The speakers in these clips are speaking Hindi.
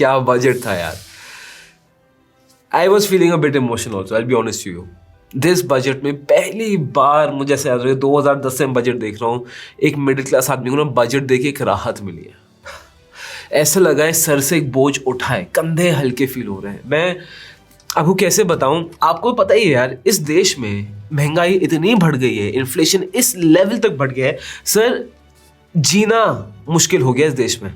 क्या बजट था यार। I was feeling a bit emotional also, I be honest to you. This budget में पहली बार मुझे ऐसा याद है 2010 से मैं बजट देख रहा हूँ, एक मिडिल क्लास आदमी को ना बजट देख के एक राहत मिली है। ऐसा लगा है सर से एक बोझ उठा है, कंधे हल्के फील हो रहे हैं। मैं आपको कैसे बताऊं, आपको पता ही है यार, इस देश में महंगाई इतनी बढ़ गई है, इन्फ्लेशन इस लेवल तक बढ़ गया है सर, जीना मुश्किल हो गया इस देश में,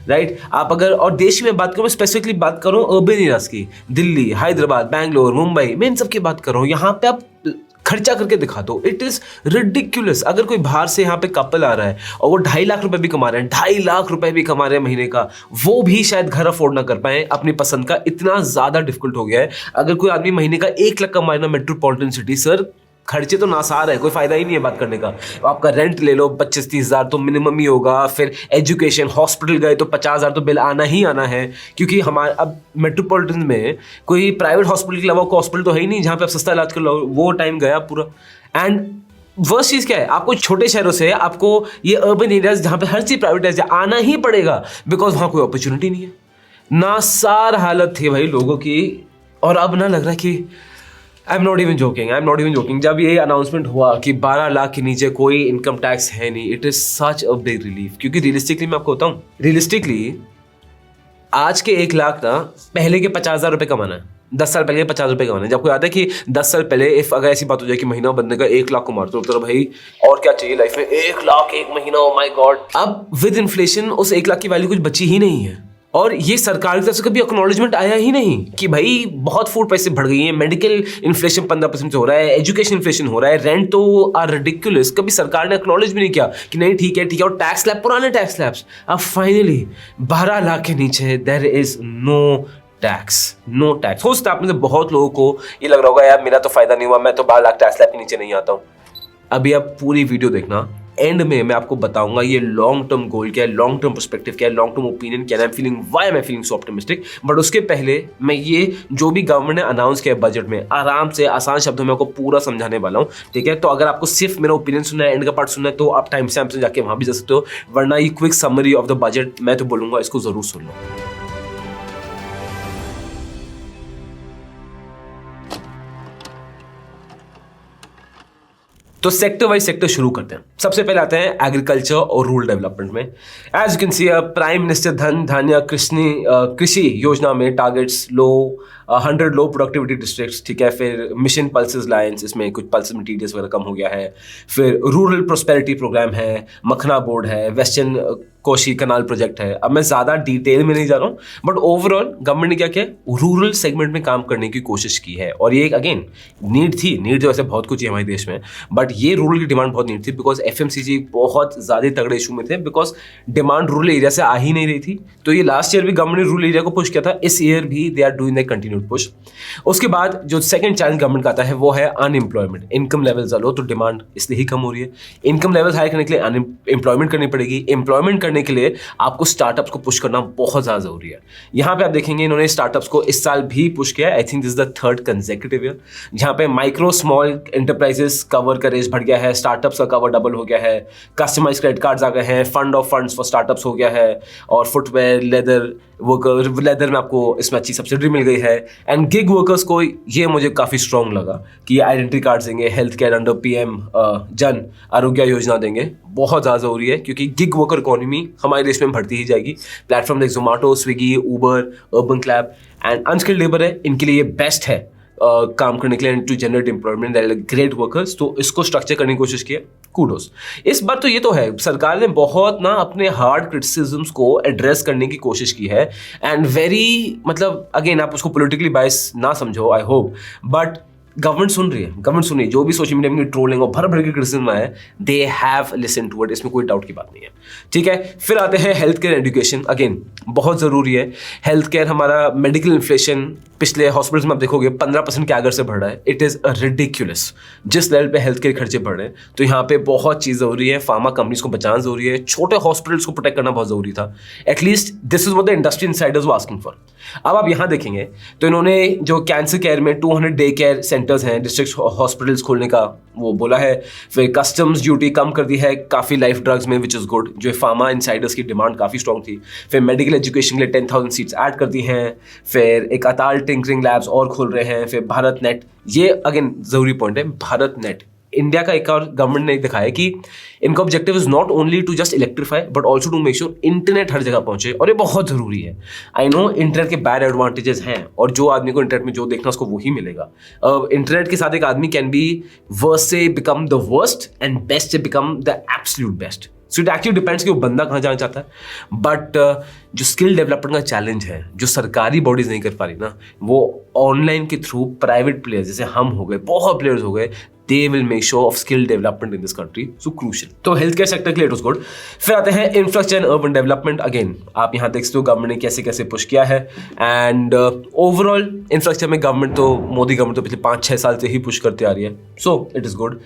राइट। आप अगर और देश में बात करूँ, स्पेसिफिकली बात करूँ अर्बन एरियाज की, दिल्ली, हैदराबाद, बैंगलोर, मुंबई, मैं इन सब की बात कर रहा हूँ। यहाँ पे आप खर्चा करके दिखा दो, इट इज रिडिक्यूलस। अगर कोई बाहर से यहाँ पे कपल आ रहा है और वो 2.5 लाख रुपए भी कमा रहे हैं, 2.5 लाख रुपए भी कमा रहे हैं महीने का, वो भी शायद घर अफोर्ड ना कर पाए अपनी पसंद का, इतना ज्यादा डिफिकल्ट हो गया है। अगर कोई आदमी महीने का 1 लाख कमा रहा है मेट्रोपॉलिटन सिटी, सर खर्चे तो नासार है, कोई फायदा ही नहीं है बात करने का। आपका रेंट ले लो 25-30 हज़ार तो मिनिमम ही होगा, फिर एजुकेशन, हॉस्पिटल गए तो 50 हज़ार तो बिल आना ही आना है, क्योंकि हमारे अब मेट्रोपॉलिटन में कोई प्राइवेट हॉस्पिटल के अलावा कोई हॉस्पिटल तो है ही नहीं जहाँ पे आप सस्ता इलाज कर लो, वो टाइम गया पूरा। एंड वर्स्ट चीज़ क्या है, आपको छोटे शहरों से आपको ये अर्बन एरियाज जहाँ पे हर चीज़ प्राइवेटाइज आना ही पड़ेगा, बिकॉज वहाँ कोई अपॉर्चुनिटी नहीं है। नासार हालत थी भाई लोगों की, और अब ना लग रहा है कि I am not even joking, जब ये अनाउंसमेंट हुआ कि 12 लाख के नीचे कोई इनकम टैक्स है नहीं, it is such a big relief. क्योंकि रियलिस्टिकली मैं आपको बताऊं, रियलिस्टिकली आज के 1 लाख ना पहले के 50,000 रुपये कमाना है, 10 साल पहले 50 रुपये कमाना है। जब कोई आता है कि 10 साल पहले इफ अगर ऐसी बात हो जाए कि महीना बनने का 1 लाख को मारते हो, तो भाई और क्या चाहिए लाइफ में, 1 लाख 1 महीना, ओ माय गॉड। अब विद इन्फ्लेशन उस 1 लाख की वैल्यू कुछ बची ही नहीं है, और ये सरकार की तरफ से कभी एक्नॉलेजमेंट आया ही नहीं कि भाई बहुत फूड प्राइसेस बढ़ गई हैं, मेडिकल इन्फ्लेशन 15% से हो रहा है, एजुकेशन इन्फ्लेशन हो रहा है, रेंट तो आर रिडिकुलस। कभी सरकार ने एक्नॉलेज भी नहीं किया कि नहीं ठीक है, और टैक्स स्लैब, पुराने टैक्स स्लैब्स, अब फाइनली 12 लाख के नीचे देयर इज नो टैक्स। हो सकता है आप में से बहुत लोगों को ये लग रहा होगा यार मेरा तो फायदा नहीं हुआ, मैं तो 12 लाख टैक्स स्लैब के नीचे नहीं आता हूँ। अभी आप पूरी वीडियो देखना, एंड में मैं आपको बताऊंगा ये लॉन्ग टर्म गोल क्या है, लॉन्ग टर्म पर्सपेक्टिव क्या है, लॉन्ग टर्म ओपिनियन क्या है, why am I feeling so optimistic. But उसके पहले मैं ये जो भी गवर्नमेंट ने अनाउंस किया है बजट में, आराम से आसान शब्दों में आपको पूरा समझाने वाला हूँ, ठीक है। तो अगर आपको सिर्फ मेरा ओपिनियन सुनना है, एंड का पार्ट सुनना है, तो आप टाइम स्टैम्प से जाके वहां भी जा सकते हो, वरना ये quick summary of the budget मैं तो बोलूंगा इसको जरूर सुन लो। तो सेक्टर वाइज सेक्टर शुरू करते हैं। सबसे पहले आते हैं एग्रीकल्चर और रूरल डेवलपमेंट में। As you can see prime minister Dhan Dhanya कृषि योजना में टारगेट्स 100 लो प्रोडक्टिविटी डिस्ट्रिक्ट्स, ठीक है। फिर मिशन पल्सेस लाइन्स, इसमें कुछ पल्सेस में टीडीएस वगैरह कम हो गया है। फिर रूरल प्रोस्पेरिटी प्रोग्राम है, मखना बोर्ड है, वेस्टर्न कोशी कनाल प्रोजेक्ट है। अब मैं ज़्यादा डिटेल में नहीं जा रहा हूँ, बट ओवरऑल गवर्नमेंट ने क्या किया, रूरल सेगमेंट में काम करने की कोशिश की है। और ये एक अगेन नीड जो ऐसे बहुत कुछ है हमारे देश में, बट ये रूरल की डिमांड बहुत नीड थी, बिकॉज एफएमसीजी बहुत ज़्यादा तगड़े इशू में थे, बिकॉज डिमांड रूरल एरिया से आ ही नहीं रही थी। तो ये लास्ट ईयर भी गवर्नमेंट ने रूरल एरिया को पुश किया था, इस ईयर भी they are doing the continued push. उसके बाद जो सेकंड चैलेंज गवर्नमेंट का आता है वो है अनएम्प्लॉयमेंट। इनकम लेवल्स लो तो डिमांड इसलिए ही कम हो रही है। इनकम लेवल्स हाई करने के लिए एम्प्लॉयमेंट करनी पड़ेगी। एम्प्लॉयमेंट करने के लिए आपको स्टार्टअप्स को पुश करना बहुत ज़्यादा जरूरी है। यहाँ पे आप देखेंगे इन्होंने स्टार्टअप्स को इस साल भी पुश किया। I think this is the 3rd consecutive year जहाँ पे माइक्रो स्मॉल एंटरप्राइजेस कवर का रेस बढ़ गया है, स्टार्टअप्स का कवर डबल हो गया है, कस्टमाइज क्रेडिट कार्ड्स आ गए हैं, fund of funds for startups हो गया है, और फुटवेयर, लेदर लेदर में आपको इसमें अच्छी सब्सिडी मिल गई है। एंड गिग वर्कर्स को ये मुझे काफ़ी स्ट्रॉन्ग लगा कि ये आइडेंटिटी कार्ड देंगे, health care under PM Jan Arogya Yojana देंगे, बहुत ज़्यादा ज़रूरी है क्योंकि गिग वर्कर इकोनॉमी हमारे देश में बढ़ती ही जाएगी। Platform like Zomato, Swiggy, Uber, urban क्लैब and unskilled labour है, इनके लिए ये बेस्ट है काम करने के लिए, to generate employment, great workers. तो इसको स्ट्रक्चर करने की कोशिश की है, कूडोस। इस बार तो ये तो है सरकार ने बहुत ना अपने हार्ड क्रिटिसिज्म्स को एड्रेस करने की कोशिश की है, एंड वेरी मतलब अगेन आप उसको पॉलिटिकली बायस ना समझो, आई होप, बट गवर्नमेंट सुन रही है, जो भी सोशल मीडिया में ट्रोलिंग और भर भर के क्रिटिसिज्म है, they have listen to it, इसमें कोई डाउट की बात नहीं है, ठीक है। फिर आते हैं हेल्थ केयर एजुकेशन, अगेन बहुत ज़रूरी है। हेल्थ केयर हमारा मेडिकल इन्फ्लेशन पिछले हॉस्पिटल्स में आप देखोगे 15% के आगे से बढ़ रहा है। इट इज़ रिडिक्यूलस जिस लेवल पे हेल्थ केयर खर्चे बढ़ रहे हैं। तो यहाँ पे बहुत चीज़ ज़रूरी है, फार्मा कंपनीज को बचाना ज़रूरी है, छोटे हॉस्पिटल्स को प्रोटेक्ट करना बहुत ज़रूरी था। At least this is what the industry Insiders were asking for. अब आप यहाँ देखेंगे तो इन्होंने जो कैंसर केयर में 200 डे केयर सेंटर सेंटर्स हैं, डिस्ट्रिक्ट हॉस्पिटल्स खोलने का वो बोला है। फिर कस्टम्स ड्यूटी कम कर दी है काफ़ी लाइफ ड्रग्स में, विच इज़ गुड, जो फार्मा इनसाइडर्स की डिमांड काफ़ी स्ट्रॉन्ग थी। फिर मेडिकल एजुकेशन के लिए 10,000 सीट्स ऐड कर दी हैं। फिर एक अताल टिंकरिंग लैब्स और खोल रहे हैं। फिर भारत नेट, ये अगेन ज़रूरी पॉइंट है, भारत नेट इंडिया का एक और गवर्नमेंट ने दिखाया कि इनका objective is not only to just electrify but also to make sure internet हर जगह पहुंचे, और ये बहुत जरूरी है। आई नो इंटरनेट के बैड एडवांटेजेस हैं, और जो आदमी को इंटरनेट में जो देखना उसको वही मिलेगा। इंटरनेट के साथ एक आदमी कैन बी वर्स्ट से become the worst and best से become the absolute best. So it actually depends कि वो बंदा कहाँ जाना चाहता है। बट जो स्किल डेवलपमेंट का चैलेंज है, जो सरकारी बॉडीज नहीं कर पा रही ना, वो ऑनलाइन के थ्रू प्राइवेट प्लेयर्स जैसे हम हो गए, बहुत प्लेयर्स हो गए, they will make sure of skill development in this country, so crucial। तो हेल्थ केयर सेक्टर के लिए it was good। फिर आते हैं infrastructure and urban development. Again आप यहाँ देख सकते हो गवर्नमेंट ने कैसे कैसे पुश किया है, एंड ओवरऑल इंफ्रास्ट्रक्चर में गवर्नमेंट तो मोदी गवर्नमेंट तो पिछले 5-6 साल से ही पुश करते आ रही है, so it is good.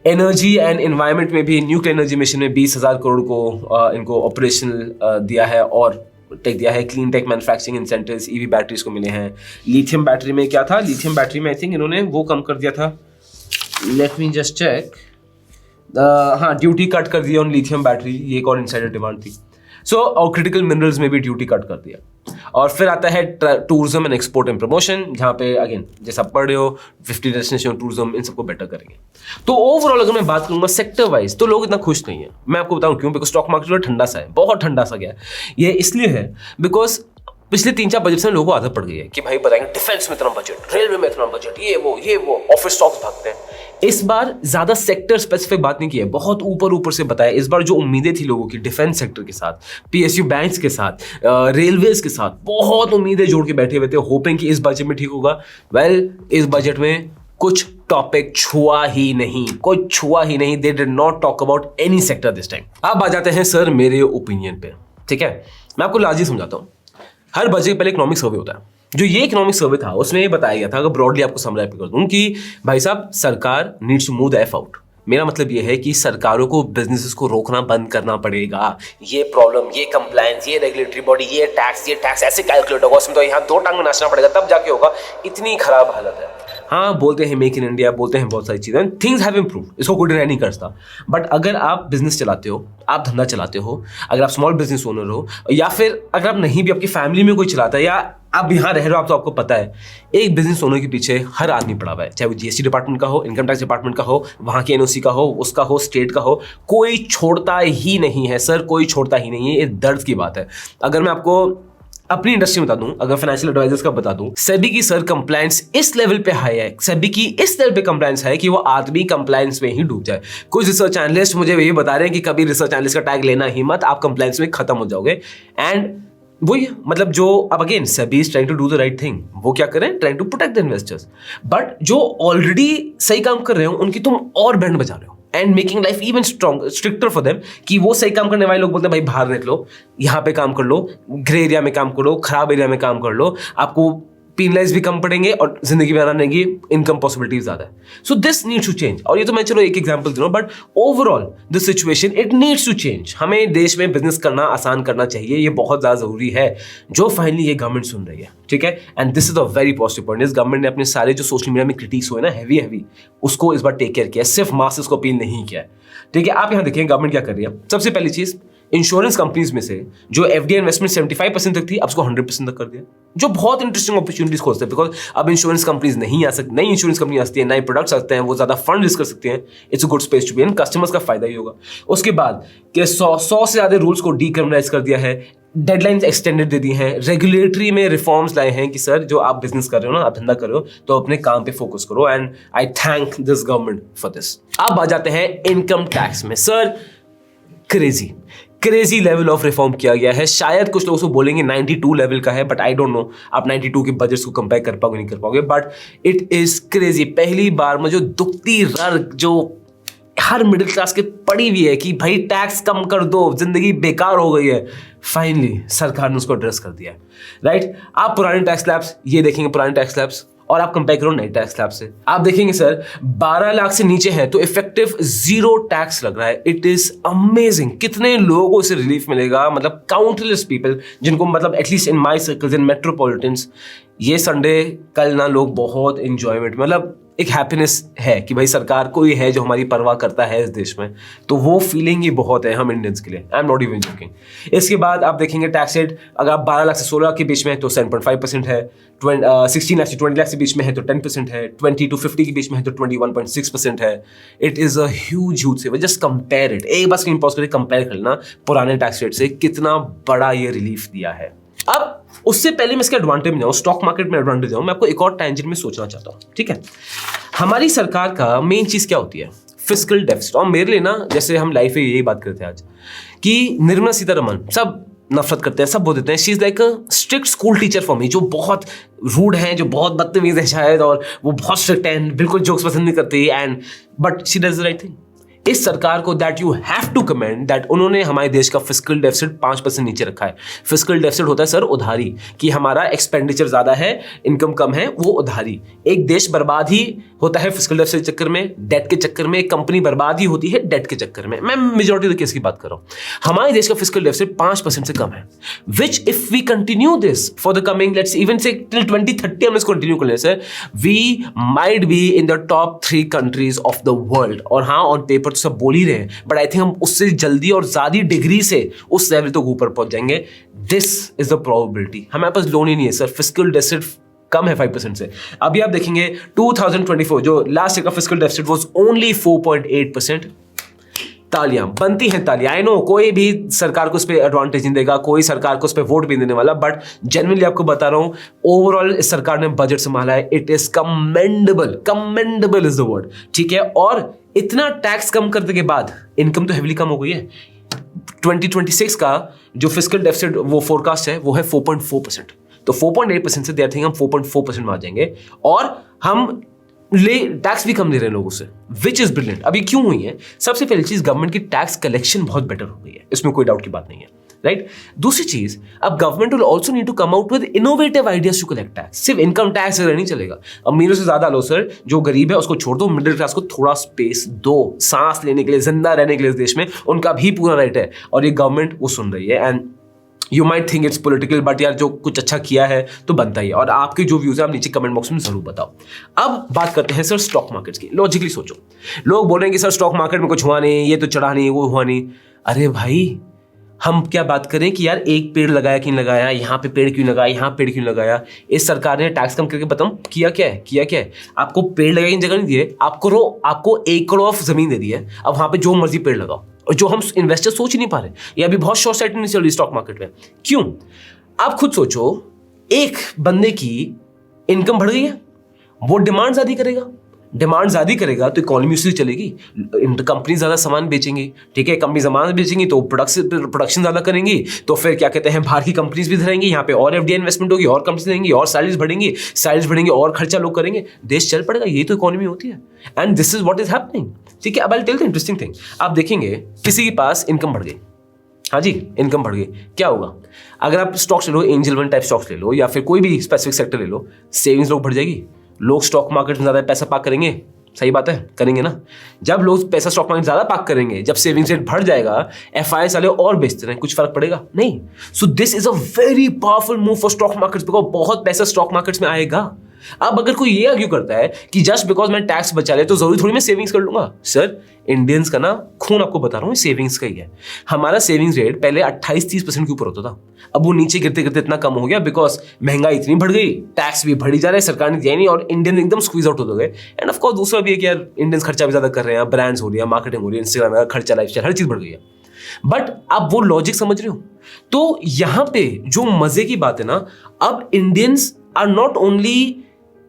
Energy and environment में भी न्यूक्लियर एनर्जी मिशन में 20,000 करोड़ को इनको ऑपरेशनल दिया है और टेक दिया है। Clean tech manufacturing incentives EV batteries को मिले हैं। लिथियम बैटरी में क्या था, लिथियम बैटरी में आई थिंक इन्होंने वो कम कर दिया था, लेट मी जस्ट चेक, हाँ ड्यूटी कट कर दिया ऑन लिथियम बैटरी, ये एक और इनसाइडर डिमांड थी। सो और क्रिटिकल मिनरल्स में भी ड्यूटी कट कर दिया। और फिर आता है tourism and export and promotion, जहाँ पे अगेन जैसा आप पढ़ रहे हो 50 डेस्टिनेशन टूरिज्म, इन सबको बेटर करेंगे। तो ओवरऑल अगर मैं बात करूंगा सेक्टर वाइज तो लोग इतना खुश नहीं है। मैं आपको बताऊं क्यों, बिकॉज स्टॉक मार्केट ठंडा सा है, बहुत ठंडा सा गया है। ये इसलिए है बिकॉज पिछले 3-4 बजट से लोगों को आदत पड़ गई है कि भाई बताएंगे डिफेंस में इतना बजट, रेलवे में इतना बजट, ये वो ऑफिस स्टॉक्स भागते हैं। इस बार ज्यादा सेक्टर स्पेसिफिक बात नहीं की है, बहुत ऊपर से बताया। इस बार जो उम्मीदें थी लोगों की डिफेंस सेक्टर के साथ, पीएसयू बैंक्स के साथ, रेलवेज के साथ, बहुत उम्मीदें जोड़ के बैठे हुए थे, होपिंग कि इस बजट में ठीक होगा। वेल इस बजट में कुछ टॉपिक छुआ ही नहीं, कोई छुआ ही नहीं। They did not talk about any sector this time. अब आ जाते हैं सर मेरे ओपिनियन पे, ठीक है। मैं आपको लाजी समझाता हूँ। हर बजट के पहले इकोनॉमिक सर्वे होता है। जो ये इकोनॉमिक सर्वे था उसमें ये बताया गया था, अगर ब्रॉडली आपको समराइज कर दूं, कि भाई साहब सरकार needs to move the F out. मेरा मतलब ये है कि सरकारों को बिजनेसेस को रोकना बंद करना पड़ेगा। ये प्रॉब्लम, ये कंप्लायंस, ये रेगुलेटरी बॉडी, ये टैक्स ऐसे कैलकुलेट होगा, उसमें तो यहाँ 2 टांग में नाचना पड़ेगा तब जाके होगा। इतनी खराब हालत है। हाँ बोलते हैं मेक इन इंडिया, बोलते हैं बहुत सारी चीज़ें, थिंग्स हैव इम्प्रूव, इसको कोई डिनाई नहीं करता। बट अगर आप बिजनेस चलाते हो, आप धंधा चलाते हो, अगर आप स्मॉल बिजनेस ओनर हो, या फिर अगर आप नहीं भी, आपकी फैमिली में कोई चलाता है, या आप यहाँ रह रहे हो, आप तो आपको पता है एक बिजनेस ओनर के पीछे हर आदमी पड़ा हुआ है, चाहे वो जीएसटी डिपार्टमेंट का हो, इनकम टैक्स डिपार्टमेंट का हो, वहाँ के एनओसी का हो, उसका हो, स्टेट का हो, कोई छोड़ता ही नहीं है सर, कोई छोड़ता ही नहीं है। ये दर्द की बात है। अगर मैं आपको अपनी इंडस्ट्री में बता दूं, अगर फाइनेंशियल एडवाइजर्स का बता दूं, सेबी की सर कंप्लायंस इस लेवल पे हाई है, सेबी की इस लेवल पे कंप्लायंस है कि वो आदमी कंप्लायंस में ही डूब जाए। कुछ रिसर्च एनालिस्ट मुझे ये बता रहे हैं कि कभी रिसर्च एनालिस्ट का टैग लेना ही मत, आप कंप्लायंस में खत्म हो जाओगे। एंड वही मतलब जो अब again SEBI is trying to do the right thing, वो क्या करें, trying to protect the investors. But जो ऑलरेडी सही काम कर रहे हो उनकी तुम और बैंड बजा रहे हो, and making life even stricter for them, कि वो सही काम करने वाले लोग बोलते हैं भाई बाहर निकलो, यहाँ पे काम कर लो, ग्रे एरिया में काम करो, खराब एरिया में काम कर लो, आपको पेनलाइज भी कम पड़ेंगे और जिंदगी बनाने की इनकम पॉसिबिलिटी ज्यादा है। So this needs to change. और ये तो मैं चलो एक एग्जांपल दे रहा हूं, but overall this situation it needs to change. हमें देश में बिजनेस करना आसान करना चाहिए, ये बहुत ज्यादा जरूरी है, जो फाइनली ये गवर्नमेंट सुन रही है, ठीक है। And this is a very positive point. इस गवर्नमेंट ने अपने सारे जो सोशल मीडिया में क्रिटिक्स हुए ना हैवी, उसको इस बार टेक केयर किया, सिर्फ मासेस को अपील नहीं किया, ठीक है। आप यहां देखिए गवर्नमेंट क्या कर रही है। सबसे पहली चीज, इंश्योरेंस कंपनीज में से जो एफडीआई इन्वेस्टमेंट 75% तक थी, अब उसको 100% तक कर दिया, जो बहुत इंटरेस्टिंग अपॉर्चुनिटीज खोजते हैं। बिकॉज अब इंश्योरेंस कंपनीज नहीं आ सकती, नई इंश्योरेंस कंपनी आती है, नए प्रोडक्ट्स आते हैं, वो ज्यादा फंड रेज कर सकते हैं। It's a good space to be in, customers का फायदा ही होगा। उसके बाद कि 100 से ज्यादा रूल्स को डीक्रिमिनलाइज कर दिया है, डेडलाइंस एक्सटेंडेड दे दी हैं, रेगुलेटरी में रिफॉर्म्स लाए हैं कि सर जो आप बिजनेस कर रहे हो ना, आप धंधा कर रहे हो, तो अपने काम पे फोकस करो। And I thank this government for this. अब आ जाते हैं इनकम टैक्स में। Sir crazy level of reform किया गया है। शायद कुछ लोग उसको बोलेंगे 92 लेवल का है, बट आई डोंट नो आप 92 के बजट्स को कंपेयर कर पाओगे नहीं कर पाओगे, बट इट इज क्रेजी। पहली बार में जो दुखती रग जो हर मिडिल क्लास के पड़ी हुई है कि भाई टैक्स कम कर दो, जिंदगी बेकार हो गई है, फाइनली सरकार ने उसको एड्रेस कर दिया, राइट। आप पुराने टैक्स स्लैब्स ये देखेंगे, पुराने टैक्स स्लैब्स, और आप कंपेयर करो नए टैक्स स्लैब से, आप देखेंगे सर 12 लाख से नीचे है तो इफेक्टिव 0 टैक्स लग रहा है। It is amazing. कितने लोगों को इससे रिलीफ मिलेगा, मतलब काउंटलेस पीपल, जिनको मतलब at least in my circles in metropolitans, ये संडे कल ना लोग बहुत इंजॉयमेंट, मतलब एक हैप्पीनेस है कि भाई सरकार कोई है जो हमारी परवाह करता है इस देश में, तो वो फीलिंग ही बहुत है हम इंडियंस के लिए। I am not even joking. इसके बाद आप देखेंगे टैक्स रेट, अगर आप 12 लाख से 16 लाख के बीच में है तो 7.5% है, 16 लाख से 20 लाख के बीच में है तो 10% है, 20 to 50 के बीच में है तो 21.6% है। It is a huge saver. Just compare it, एक बार स्क्रीन पॉज करके कंपेयर कर लेना पुराने टैक्स रेट से, कितना बड़ा ये रिलीफ दिया है। अब उससे पहले मैं इसके एडवांटेज में जाऊँ, स्टॉक मार्केट में एडवांटेज जाऊँ, मैं आपको एक और टेंजेंट में सोचना चाहता हूँ। ठीक है, हमारी सरकार का मेन चीज क्या होती है? Fiscal deficit. और मेरे लिए ना, जैसे हम लाइफ में यही बात करते हैं आज कि निर्मला सीतारमण सब नफरत करते हैं, सब बोल देते हैं she is like a strict school teacher for me, जो बहुत रूड है, जो बहुत बदतमीज है शायद, और वो बहुत स्ट्रिक्ट है, बिल्कुल जोक्स पसंद नहीं करती, and but she does the right thing. इस सरकार को that you have to commend that उन्होंने हमारे देश का फिस्कल डेफिसिट 5% नीचे रखा है। फिस्कल डेफिसिट होता है सर उधारी, कि हमारा एक्सपेंडिचर ज्यादा है, इनकम कम है, वो उधारी। एक देश बर्बाद ही होता है फिस्कल डेफिसिट के चक्कर में, डेट के चक्कर में। एक कंपनी बर्बाद ही होती है डेट के चक्कर में। मैं मेजॉरिटी ऑफ केस की बात कर रहा हूं। हमारे देश का फिस्कल डेफिसिट 5% से कम है, which if we continue this for the coming let's even say till 2030 हम इसको कंटिन्यू कर ले sir, we might be in the top 3 countries of the world. और हाँ, ऑन पेपर तो सब बोल ही रहे हैं, बट आई थिंक हम उससे जल्दी और ज्यादा डिग्री से उस लेवल तक ऊपर पहुंच जाएंगे। This is the probability. हमारे पास लोन ही नहीं है सर, फिस्कल डेफिसिट कम है 5% से। अभी आप देखेंगे 2024 जो लास्ट ईयर का फिस्कल डेफिसिट वाज ओनली 4.8%। तालियां बनती हैं, तालियां। आई नो कोई भी सरकार को इस पे एडवांटेज नहीं देगा, कोई सरकार को इस पे वोट भी देने वाला, बट जेन्युइनली आपको बता रहा हूं, ओवरऑल इस सरकार ने बजट संभाला है। It is commendable, commendable is the word. ठीक है, और इतना टैक्स कम करने के बाद इनकम तो हेवीली कम हो गई है। 2026 का जो फिस्कल डेफिसिट वो फोरकास्ट है वो है 4.4%। तो 4.8% से दे थिंक हम 4.4% में आ जाएंगे, और हम टैक्स भी कम ले रहे हैं लोगों से, विच इज ब्रिलियंट। अभी क्यों हुई है? सबसे पहली चीज, गवर्नमेंट की टैक्स कलेक्शन बहुत बेटर हो गई है, इसमें कोई डाउट की बात नहीं है, राइट। दूसरी चीज, अब government will also need to come out with innovative ideas to collect tax. सिर्फ इनकम टैक्स से नहीं चलेगा। अमीरों से ज्यादा लो सर, जो गरीब है उसको छोड़ दो, मिडिल क्लास को थोड़ा स्पेस दो, सांस लेने के लिए, जिंदा रहने के लिए इस देश में उनका भी पूरा राइट है, और ये गवर्नमेंट वो सुन रही है। And you might think it's political, but यार जो कुछ अच्छा किया है तो बनता ही है। और आपके जो व्यूज है आप नीचे कमेंट बॉक्स में जरूर बताओ। अब बात करते हैं सर स्टॉक मार्केट्स की। लॉजिकली सोचो, लोग बोल रहे हैं कि सर स्टॉक मार्केट में कुछ हुआ नहीं, ये तो चढ़ा नहीं, वो हुआ नहीं। अरे भाई, हम क्या बात करें कि यार एक पेड़ लगाया क्यों लगाया, यहाँ पे पेड़ क्यों लगाया, यहाँ पेड़ क्यों लगाया। इस सरकार ने टैक्स कम करके बताऊं किया क्या है? आपको पेड़ लगाने की जगह नहीं दिए, आपको एकड़ों ऑफ जमीन दे दी है। अब वहां पे जो मर्जी पेड़ लगाओ, और जो हम इन्वेस्टर सोच ही नहीं पा रहे। ये अभी बहुत शॉर्ट साइटेड नहीं चल रही स्टॉक मार्केट में। क्यों? आप खुद सोचो, एक बंदे की इनकम बढ़ गई है, वो डिमांड ज्यादा करेगा, डिमांड ज्यादा करेगा तो इकोनॉमी उससे चलेगी, कंपनी ज्यादा सामान बेचेंगी। ठीक है, कंपनी सामान बेचेंगी तो प्रोडक्शन ज्यादा करेंगी, तो फिर क्या कहते हैं, बाहर की कंपनीज भी धरेंगी, यहाँ पे और एफडीआई इन्वेस्टमेंट होगी, और कंपनीज देंगी, और सैलरीज बढ़ेंगी और खर्चा लोग करेंगे, देश चल पड़ेगा। ये तो इकोनॉमी होती है, and this is what is happening. ठीक है, अब I tell the interesting thing. आप देखेंगे किसी के पास इनकम बढ़ गई, हाँ जी, इनकम बढ़ गई, क्या होगा? अगर आप स्टॉक्स ले लो, एंजल वन टाइप स्टॉक्स ले लो, या फिर कोई भी स्पेसिफिक सेक्टर ले लो, सेविंग्स लोग बढ़ जाएगी। लोग स्टॉक मार्केट में ज्यादा पैसा पार्क करेंगे, सही बात है, करेंगे ना। जब लोग पैसा स्टॉक मार्केट ज्यादा पार्क करेंगे, जब सेविंग्स रेट बढ़ जाएगा, एफआईआई वाले और बेचते रहें, कुछ फर्क पड़ेगा नहीं। So this is a very powerful move for stock markets, because बहुत पैसा स्टॉक मार्केट्स में आएगा। अब अगर कोई ये आर्ग्यू करता है कि जस्ट बिकॉज मैं टैक्स बचा ले तो जरूरी थोड़ी मैं सेविंग्स कर लूंगा, सर इंडियंस का ना खून आपको बता रहा हूँ सेविंग्स का ही है। हमारा सेविंग्स रेट पहले 28-30% के ऊपर होता था, अब वो नीचे गिरते गिरते इतना कम हो गया बिकॉज महंगाई इतनी बढ़ गई, टैक्स भी बढ़ी जा रहा है, सरकार ने दिया नहीं, और इंडियन एकदम स्क्वीज आउट हो गए। एंड ऑफ कोर्स दूसरा भी है कि यार इंडियंस खर्चा भी ज्यादा कर रहे हैं, ब्रांड्स हो रही है, मार्केटिंग हो रही है, इंस्टाग्राम का खर्चा, लाइफस्टाइल, हर चीज बढ़ गई है। बट आप वो लॉजिक समझ रहे हो? तो यहां पे जो मजे की बात है ना, अब इंडियंस आर नॉट ओनली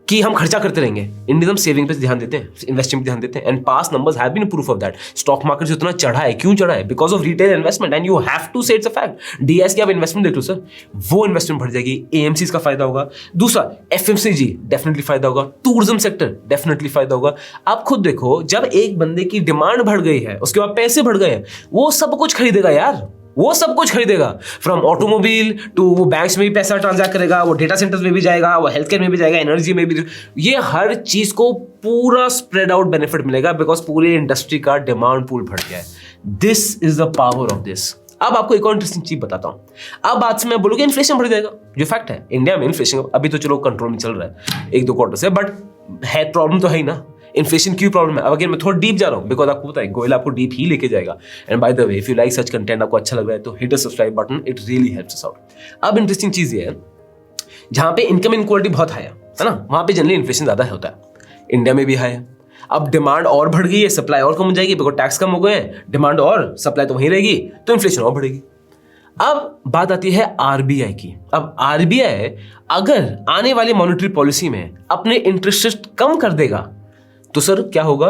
कि हम खर्चा करते रहेंगे, इंडियन हम सेविंग पे ध्यान देते हैं, इन्वेस्टिंग पे ध्यान देते हैं, and past numbers have been proof of that. Stock market जितना चढ़ा है, क्यों चढ़ा है? Because of retail investment, and you have to say it's a fact. डीएस की आप इन्वेस्टमेंट देख लो सर, वो इन्वेस्टमेंट बढ़ जाएगी, एएमसीज का फायदा होगा। दूसरा एफएमसीजी डेफिनेटली फायदा होगा, टूरिज्म सेक्टर डेफिनेटली फायदा होगा। आप खुद देखो, जब एक बंदे की डिमांड बढ़ गई है, उसके बाद पैसे बढ़ गए हैं, वो सब कुछ खरीदेगा यार, वो सब कुछ खरीदेगा, फ्रॉम ऑटोमोबाइल टू वो बैंक्स में भी पैसा ट्रांजैक्ट करेगा, वो डेटा सेंटर्स में भी जाएगा, वो हेल्थ केयर में भी जाएगा, एनर्जी में भी, ये हर चीज को पूरा स्प्रेड आउट बेनिफिट मिलेगा बिकॉज पूरी इंडस्ट्री का डिमांड पूल बढ़ गया है। This is the power of this. अब आपको एक और इंटरेस्टिंग चीज बताता हूं। अब बात से मैं बोलूंगा इन्फ्लेशन बढ़ जाएगा, जो फैक्ट है। इंडिया में इन्फ्लेशन अभी तो चलो कंट्रोल में चल रहा है 1-2 क्वार्टर से, बट है प्रॉब्लम तो है ही ना, इन्फ्लेशन क्यों प्रॉब्लम है। अब अगर मैं थोड़ा डीप जा रहा हूँ, बिकॉज आपको पता है गोयल आपको डीप ही लेके जाएगा। And by the way, if you like such content, आपको अच्छा लग रहा है तो hit the subscribe button, it really helps us out. अब इंटरेस्टिंग चीज ये है, जहां पे इनकम इनक्वालिटी बहुत हाई है ना, वहां पे जनरली इन्फ्लेशन ज्यादा होता है। इंडिया में भी हाई है। अब डिमांड और बढ़ गई है, सप्लाई और कम हो जाएगी, बिकॉज टैक्स कम हो गए हैं, डिमांड और सप्लाई तो वहीं रहेगी, तो इन्फ्लेशन और बढ़ेगी। अब बात आती है आरबीआई की। अब आरबीआई अगर आने वाली मॉनेटरी पॉलिसी में अपने इंटरेस्ट रेट कम कर देगा तो सर क्या होगा,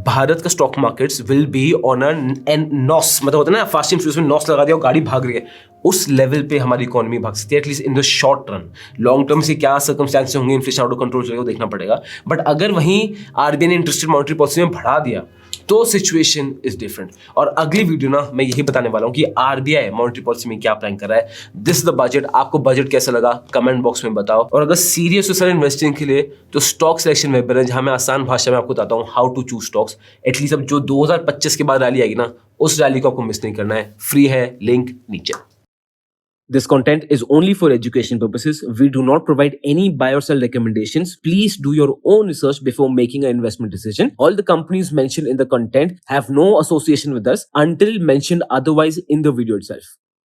भारत का stock markets will be on an nose, मतलब होता है ना फास्ट एंड फ्यूरियस में नॉस लगा दिया और गाड़ी भाग रही है, उस लेवल पे हमारी इकोनॉमी भाग सकती है, at least in the short run. Long term से क्या सर्कमस्टेंसेस होंगे, इन्फ्लेशन आउट ऑफ कंट्रोल चलेगा, देखना पड़ेगा। बट अगर वहीं आरबीआई ने इंटरेस्ट रेट मॉनेटरी पॉलिसी में बढ़ा दिया तो सिचुएशन इज डिफरेंट। और अगली वीडियो ना मैं यही बताने वाला हूं कि आरबीआई मॉनेटरी पॉलिसी में क्या प्लान कर रहा है। This is the budget. आपको बजट कैसा लगा कमेंट बॉक्स में बताओ। और अगर सीरियस हो सर इन्वेस्टिंग के लिए तो स्टॉक सिलेक्शन वेबिनार, जहां मैं आसान भाषा में आपको बताता हूं how to choose stocks. At least अब जो 2025 के बाद रैली आएगी ना, उस रैली को आपको मिस नहीं करना है। फ्री है, लिंक नीचे। This content is only for education purposes. We do not provide any buy or sell recommendations. Please do your own research before making an investment decision. All the companies mentioned in the content have no association with us until mentioned otherwise in the video itself.